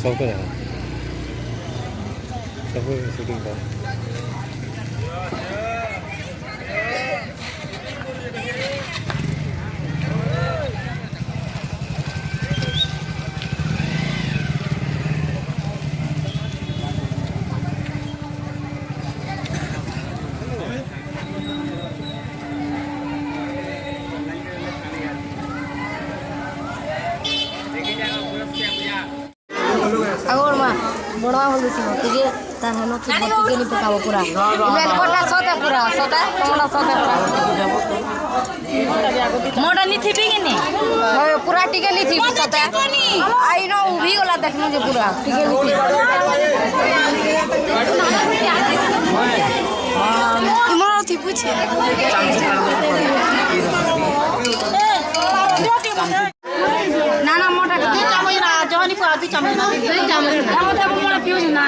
सबको जाना सबको शूटिंग का আগর মা বড় মা বলছি টিকে তার হেন টিকে নি পকাবো পুরা ইমেল কোটা সতে পুরা সতে তোমরা সতে পুরা মোটা নি থিবি কিনি হয় পুরা টিকে নি থি সতে আই নো উভি গলা দেখনো যে পুরা টিকে নি থি ইমরা থি পুছে না না মোটা কা চামচ না জনি কো আদি চামচ না চামচ মোটা পিউছ না